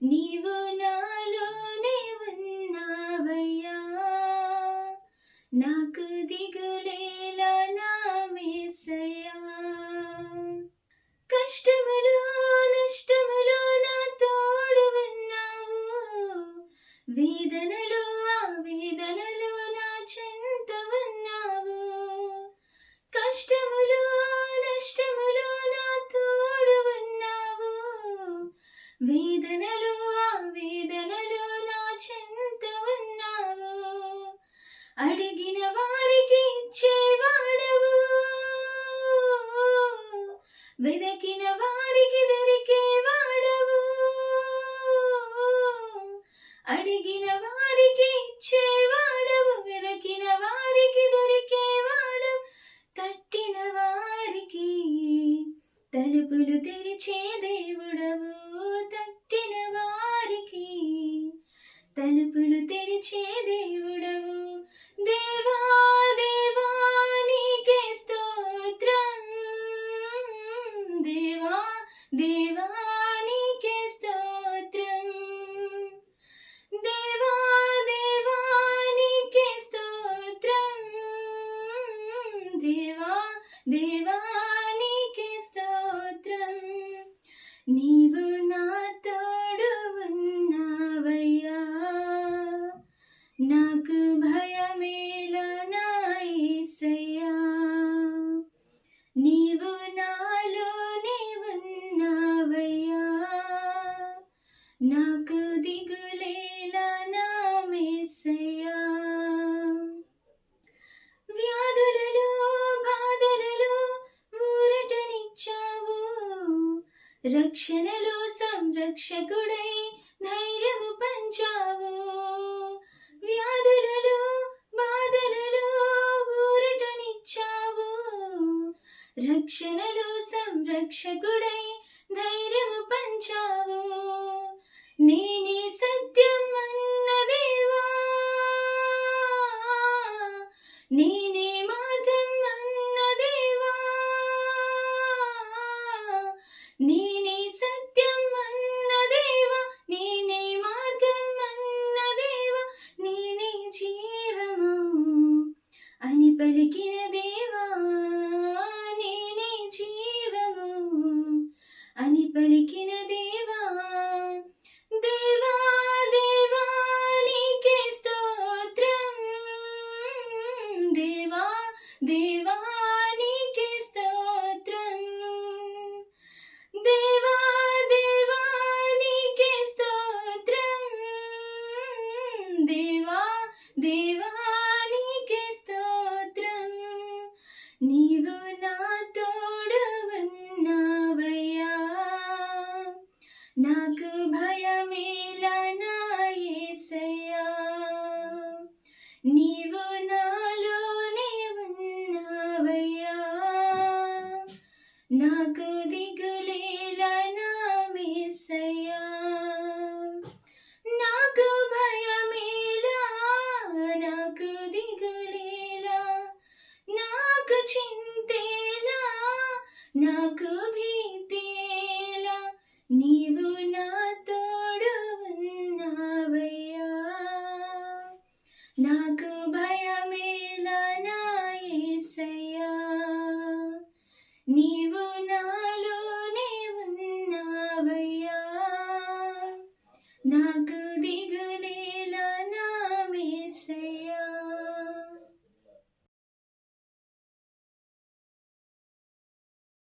నీవు నాలోనే ఉన్నావయ్యా, నాకు దిగులేలా నా యేసయ్యా. కష్టములో నష్టములో నా తోడు ఉన్నావు, వేదనలో వేదనలో నా చెంత ఉన్నావు. కష్టములో నష్టములో నా తోడు ఉన్నావు, వేదనలో వేదనలో నా చెంత ఉన్నావు. అడిగిన వారికి ఇచ్చేవాడవు, వెదకిన వారికి దొరికేవాడవు. అడిగిన వారికి ఇచ్చేవాడవు, వెదకిన వారికి దొరికేవాడవు. తట్టిన వారికి తలుపులు తెరిచే దేవుడవు, తట్టిన వారికి తలుపులు తెరిచే దేవుడవు. దేవా దేవా నీకే స్తోత్రం, దేవా దేవా నీకే స్తోత్రం, దేవా దేవా నీకే స్తోత్రం, దేవా దేవా నీకే స్తోత్రం. నీవు నా తోడు ఉన్నావయ్యా, నాకు భయమేలా నా యేసయ్యా. నీవు నాలోనే ఉన్నావయ్యా, నాకు దిగులేలా నా యేసయ్యా. వ్యాధులలో బాధలలో ఊరటనిచ్చావు, రక్షణలో సంరక్షకుడై ధైర్యము పంచావు. వ్యాధులలో బాధలలో ఊరటనిచ్చావు, రక్షణలో సంరక్షకుడై ధైర్యము పంచావు. నేనే సత్యం అన్న దేవా, నేనే మార్గం అన్న దేవా, నేనే సత్యం అన్న దేవా, నేనే మార్గం అన్న దేవా, నేనే జీవము అని పలికిన దేవా, నేనే జీవము అని పలికిన దేవా. దేవా దేవా నీకే స్తోత్రం, దేవా దేవా నీకే స్తోత్రం, దేవా దేవా నీకే స్తోత్రం, దేవా దేవా నీకే స్తోత్రం. నీవు నా తోడు ఉన్నావయ్యా, నాకు భయమే